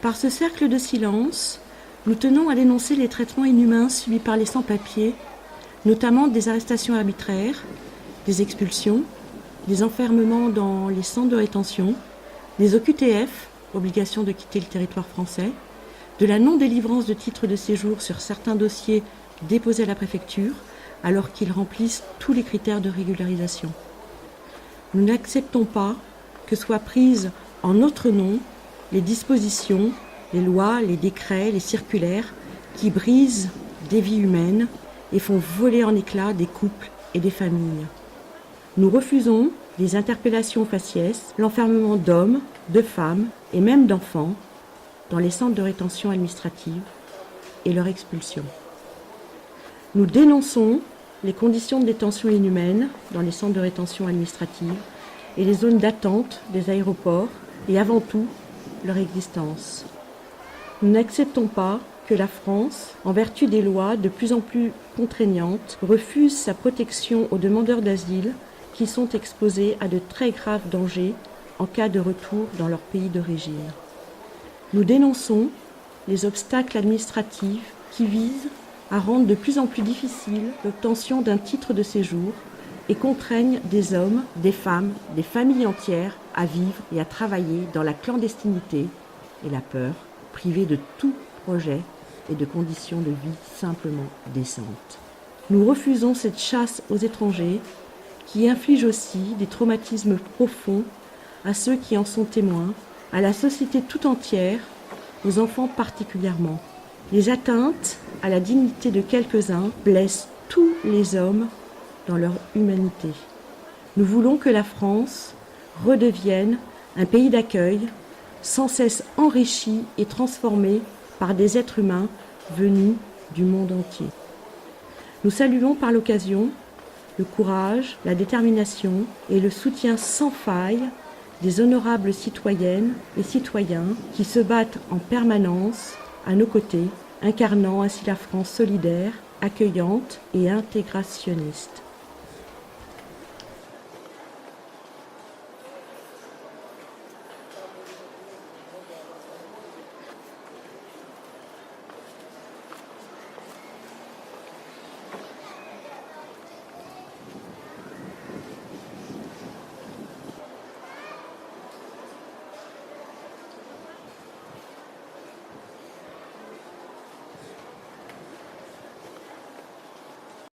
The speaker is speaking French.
Par ce cercle de silence, nous tenons à dénoncer les traitements inhumains subis par les sans-papiers, notamment des arrestations arbitraires, des expulsions, des enfermements dans les centres de rétention, des OQTF, obligation de quitter le territoire français, de la non-délivrance de titres de séjour sur certains dossiers déposés à la préfecture, alors qu'ils remplissent tous les critères de régularisation. Nous n'acceptons pas que soient prises en notre nom les dispositions, les lois, les décrets, les circulaires qui brisent des vies humaines et font voler en éclats des couples et des familles. Nous refusons les interpellations au faciès, l'enfermement d'hommes, de femmes et même d'enfants dans les centres de rétention administrative et leur expulsion. Nous dénonçons les conditions de détention inhumaines dans les centres de rétention administrative et les zones d'attente des aéroports et avant tout leur existence. Nous n'acceptons pas que la France, en vertu des lois de plus en plus contraignantes, refuse sa protection aux demandeurs d'asile qui sont exposés à de très graves dangers en cas de retour dans leur pays d'origine. Nous dénonçons les obstacles administratifs qui visent à rendre de plus en plus difficile l'obtention d'un titre de séjour et contraignent des hommes, des femmes, des familles entières à vivre et à travailler dans la clandestinité et la peur, privés de tout projet et de conditions de vie simplement décentes. Nous refusons cette chasse aux étrangers qui inflige aussi des traumatismes profonds à ceux qui en sont témoins, à la société tout entière, aux enfants particulièrement. Les atteintes à la dignité de quelques-uns blessent tous les hommes dans leur humanité. Nous voulons que la France redevienne un pays d'accueil, sans cesse enrichi et transformé par des êtres humains venus du monde entier. Nous saluons par l'occasion le courage, la détermination et le soutien sans faille des honorables citoyennes et citoyens qui se battent en permanence à nos côtés, incarnant ainsi la France solidaire, accueillante et intégrationniste.